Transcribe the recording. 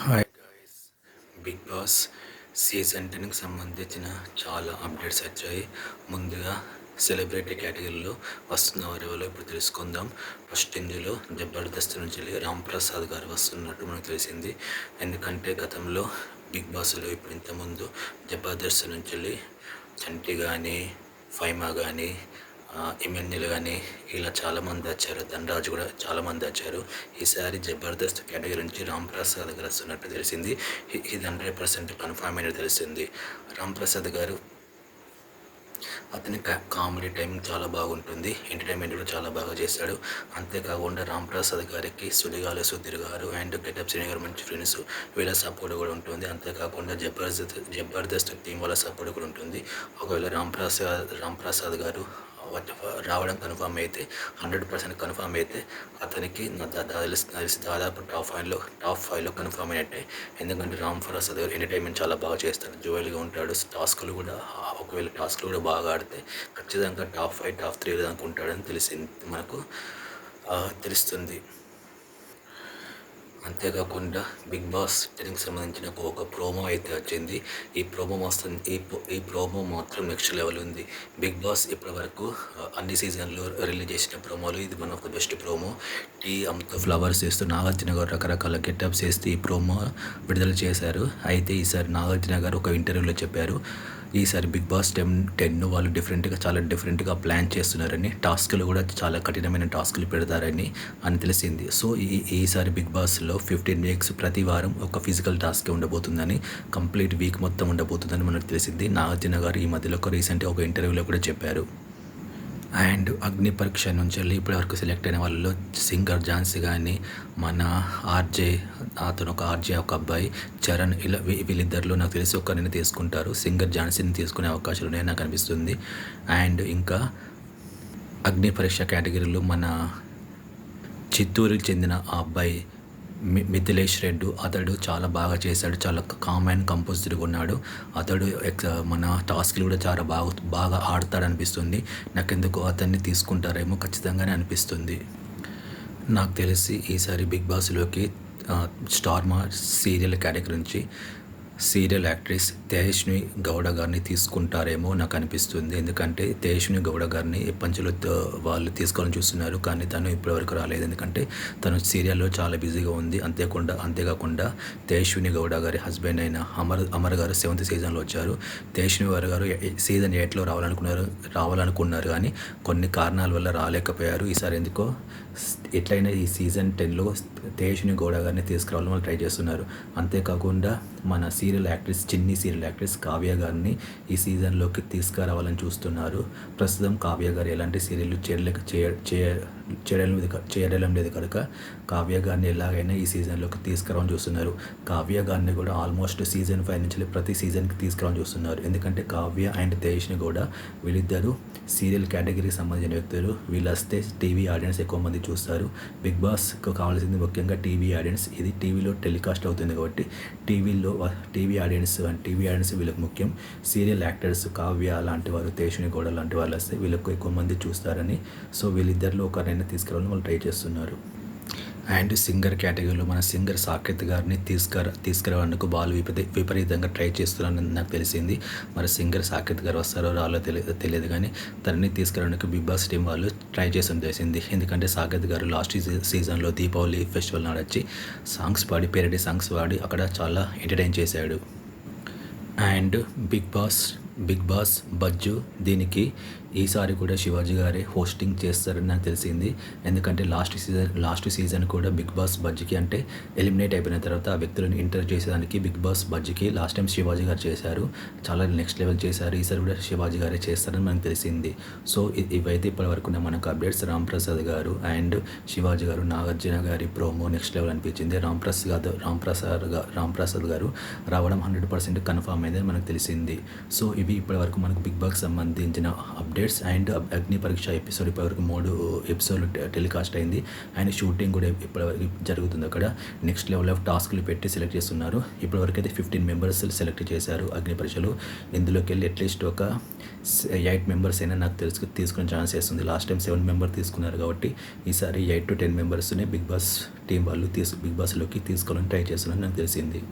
Hi guys. Bigg Boss season 10కి సంబంధించిన చాలా అప్డేట్స్ వచ్చాయి. ముందుగా సెలబ్రిటీ కేటగిరీలో వస్తున్న వారి ఎవరో ఇప్పుడు తెలుసుకుందాం. ఫస్ట్ ఇందులో జబర్దస్త్ నుంచి రామ్ ప్రసాద్ గారు వస్తున్నట్టు మనకు తెలిసింది. ఎందుకంటే గతంలో బిగ్ బాస్లో ఇప్పుడు ఇంతకుముందు జబర్దస్త్ నుంచి చంటి కానీ, ఫైమా కానీ, ఎమ్మెల్యేలు కానీ ఇలా చాలామంది వచ్చారు. ధనరాజు కూడా చాలామంది వచ్చారు. ఈసారి జబర్దస్త్ కేటగిరీ నుంచి రామ్ ప్రసాద్ గారు వస్తున్నట్టు తెలిసింది. ఇది 100% కన్ఫర్మ్ అయినట్టు తెలిసింది. రామ్ ప్రసాద్ గారు అతని కామెడీ టైమింగ్ చాలా బాగుంటుంది. ఎంటర్టైన్మెంట్ కూడా చాలా బాగా చేశాడు. అంతేకాకుండా రామ్ ప్రసాద్ గారికి సుడిగాలి సుధీర్ గారు అండ్ గెటప్ శ్రీని గారు మంచి ఫ్రెండ్స్, వీళ్ళ సపోర్ట్ కూడా ఉంటుంది. అంతేకాకుండా జబర్దస్త్ టీం వాళ్ళ సపోర్ట్ కూడా ఉంటుంది. ఒకవేళ రామ్ ప్రసాద్ గారు రావడం కన్ఫర్మ్ అయితే 100% కన్ఫర్మ్ అయితే అతనికి తెలిసి దాదాపు టాప్ ఫైవ్లో కన్ఫర్మ్ అయినట్టే. ఎందుకంటే రామ్ ప్రసాద్ గారు ఎంటర్టైన్మెంట్ చాలా బాగా చేస్తాడు, జోయల్గా ఉంటాడు. టాస్క్లు కూడా ఒకవేళ టాస్క్లు కూడా బాగా ఆడితే ఖచ్చితంగా టాప్ 5 టాప్ 3 దాకా ఉంటాడని మనకు తెలుస్తుంది. అంతేకాకుండా బిగ్ బాస్ 10కి సంబంధించిన ఒక ప్రోమో అయితే వచ్చింది. ఈ ప్రోమో మాత్రం నెక్స్ట్ లెవెల్ ఉంది. బిగ్ బాస్ ఇప్పటి వరకు అన్ని సీజన్లో రిలీజ్ చేసిన ప్రోమోలు ఇది one of the best promo. Tea అమ్ముతూ ఫ్లవర్స్ వేస్తూ నాగార్జున గారు రకరకాల గెటప్స్ వేస్తూ ఈ ప్రోమో విడుదల చేశారు. అయితే ఈసారి నాగార్జున గారు ఒక ఇంటర్వ్యూలో చెప్పారు, ఈసారి బిగ్ బాస్ 10 వాళ్ళు చాలా డిఫరెంట్గా ప్లాన్ చేస్తున్నారని, టాస్క్లు కూడా చాలా కఠినమైన టాస్క్లు పెడతారని తెలిసింది. సో ఈసారి బిగ్ బాస్లో 15 వీక్స్ ప్రతి వారం ఒక ఫిజికల్ టాస్క్ ఉండబోతుందని, కంప్లీట్ వీక్ మొత్తం ఉండబోతుందని మనకు తెలిసింది. నాగార్జున గారు ఈ మధ్యలో రీసెంట్గా ఒక ఇంటర్వ్యూలో కూడా చెప్పారు. అండ్ అగ్ని పరీక్ష నుంచి వెళ్ళి ఇప్పటివరకు సెలెక్ట్ అయిన వాళ్ళలో సింగర్ ఝాన్సీ కానీ, మన ఆర్జే, అతను ఒక ఆర్జే ఒక అబ్బాయి చరణ్, ఇలా వీళ్ళిద్దరిలో నాకు తెలిసి ఒకరిని తీసుకుంటారు. సింగర్ ఝాన్సీని తీసుకునే అవకాశాలు ఉన్నాయని నాకు అనిపిస్తుంది. అండ్ ఇంకా అగ్ని పరీక్ష కేటగిరీలో మన చిత్తూరుకి చెందిన ఆ అబ్బాయి మిథిలేష్ రెడ్డి, అతడు చాలా బాగా చేశాడు. చాలా కామ్ అండ్ కంపోజ్డ్గా ఉన్నాడు. అతడు మన టాస్క్లు కూడా చాలా బాగా ఆడతాడు అనిపిస్తుంది. నాకెందుకు అతన్ని తీసుకుంటారేమో ఖచ్చితంగానే అనిపిస్తుంది. నాకు తెలిసి ఈసారి బిగ్ బాస్లోకి స్టార్ మా సీరియల్ కేటగిరీ నుంచి సీరియల్ యాక్ట్రెస్ తేజస్వి గౌడ గారిని తీసుకుంటారేమో నాకు అనిపిస్తుంది. ఎందుకంటే తేజస్వి గౌడ గారిని ఎప్పంచులో వాళ్ళు తీసుకోవాలని చూస్తున్నారు, కానీ తను ఇప్పటివరకు రాలేదు. ఎందుకంటే తను సీరియల్లో చాలా బిజీగా ఉంది. అంతేకాకుండా తేజస్వి గౌడ గారి హస్బెండ్ అయిన అమర్ గారు 7th సీజన్లో వచ్చారు. తేజస్వి గారు సీజన్ 8లో రావాలనుకున్నారు కానీ కొన్ని కారణాల వల్ల రాలేకపోయారు. ఈసారి ఎందుకో ఎట్లయినా ఈ సీజన్ 10లో తేజస్వి గౌడ గారిని తీసుకురావాలని వాళ్ళు ట్రై చేస్తున్నారు. అంతేకాకుండా మన చిన్ని సీరియల్ యాక్ట్రెస్ కావ్య గారిని ఈ సీజన్లోకి తీసుకురావాలని చూస్తున్నారు. ప్రస్తుతం కావ్య గారు ఎలాంటి సీరియల్ చేయడం లేదు కనుక కావ్య గారిని ఎలాగైనా ఈ సీజన్లోకి తీసుకురావాలని చూస్తున్నారు. కావ్య గారిని కూడా ఆల్మోస్ట్ సీజన్ 5 నుంచి ప్రతి సీజన్కి తీసుకురావాలని చూస్తున్నారు. ఎందుకంటే కావ్య అండ్ తేజస్ని కూడా వీళ్ళిద్దరూ సీరియల్ కేటగిరీకి సంబంధించిన వ్యక్తులు. వీళ్ళు వస్తే టీవీ ఆడియన్స్ ఎక్కువ మంది చూస్తారు. బిగ్ బాస్కు కావాల్సింది ముఖ్యంగా టీవీ ఆడియన్స్. ఇది టీవీలో టెలికాస్ట్ అవుతుంది కాబట్టి టీవీ ఆడియన్స్ వీళ్ళకి ముఖ్యం. సీరియల్ యాక్టర్స్ కావ్య లాంటి వారు, తేజస్వి గౌడ లాంటి వాళ్ళు వస్తే వీళ్ళకు ఎక్కువ మంది చూస్తారని, సో వీళ్ళిద్దరిలో ఒకరైనా తీసుకురావాలని వాళ్ళు ట్రై చేస్తున్నారు. అండ్ సింగర్ కేటగిరీలో మన సింగర్ సాకేత్ గారిని తీసుకురావడానికి వాళ్ళు విపరీతంగా ట్రై చేస్తున్నారని నాకు తెలిసింది. మరి సింగర్ సాకేత్ గారు వస్తారో రాలో తెలియదు కానీ తనని తీసుకురావడానికి బిగ్ బాస్ టీం వాళ్ళు ట్రై చేసిన తెలిసింది. ఎందుకంటే సాకేత్ గారు లాస్ట్ సీజన్లో దీపావళి ఫెస్టివల్ నాడొచ్చి పేరడీ సాంగ్స్ పాడి అక్కడ చాలా ఎంటర్టైన్ చేశాడు. అండ్ బిగ్ బాస్ బజ్జు దీనికి ఈసారి కూడా శివాజీ గారే హోస్టింగ్ చేస్తారని నాకు తెలిసింది. ఎందుకంటే లాస్ట్ సీజన్ కూడా బిగ్ బాస్ బజ్జుకి అంటే ఎలిమినేట్ అయిపోయిన తర్వాత ఆ వ్యక్తులను ఇంటర్వ్యూ చేసేదానికి బిగ్ బాస్ బజ్జుకి లాస్ట్ టైం శివాజీ గారు చేశారు. చాలా నెక్స్ట్ లెవెల్ చేశారు. ఈసారి కూడా శివాజీ గారే చేస్తారని మనకు తెలిసింది. సో ఇవైతే ఇప్పటి వరకు మనకు అప్డేట్స్. రామ్ ప్రసాద్ గారు అండ్ శివాజీ గారు, నాగార్జున గారి ప్రోమో నెక్స్ట్ లెవెల్ అనిపించింది. రామ్ ప్రసాద్ గారు రావడం 100% కన్ఫర్మ్ అయిందని మనకు తెలిసింది. సో ఈ ఇవి ఇప్పటివరకు మనకు బిగ్ బాస్కి సంబంధించిన అప్డేట్స్. అండ్ అగ్ని పరీక్ష ఎపిసోడ్ ఇప్పటివరకు 3 ఎపిసోడ్లు టెలికాస్ట్ అయింది. అండ్ షూటింగ్ కూడా ఇప్పటివరకు జరుగుతుంది. అక్కడ నెక్స్ట్ లెవెల్ ఆఫ్ టాస్క్లు పెట్టి సెలెక్ట్ చేస్తున్నారు. ఇప్పటివరకు అయితే 15 మెంబర్స్ సెలెక్ట్ చేశారు అగ్ని పరీక్షలో. ఇందులోకి వెళ్ళి అట్లీస్ట్ ఒక 8 మెంబర్స్ అయినా నాకు తీసుకునే ఛాన్సెస్ ఉంది. లాస్ట్ టైం 7 మెంబర్ తీసుకున్నారు కాబట్టి ఈసారి 8 to 10 మెంబర్స్ని బిగ్ బాస్ టీం వాళ్ళు బిగ్ బాస్లోకి తీసుకోవాలని ట్రై చేస్తున్నారని నాకు తెలిసింది.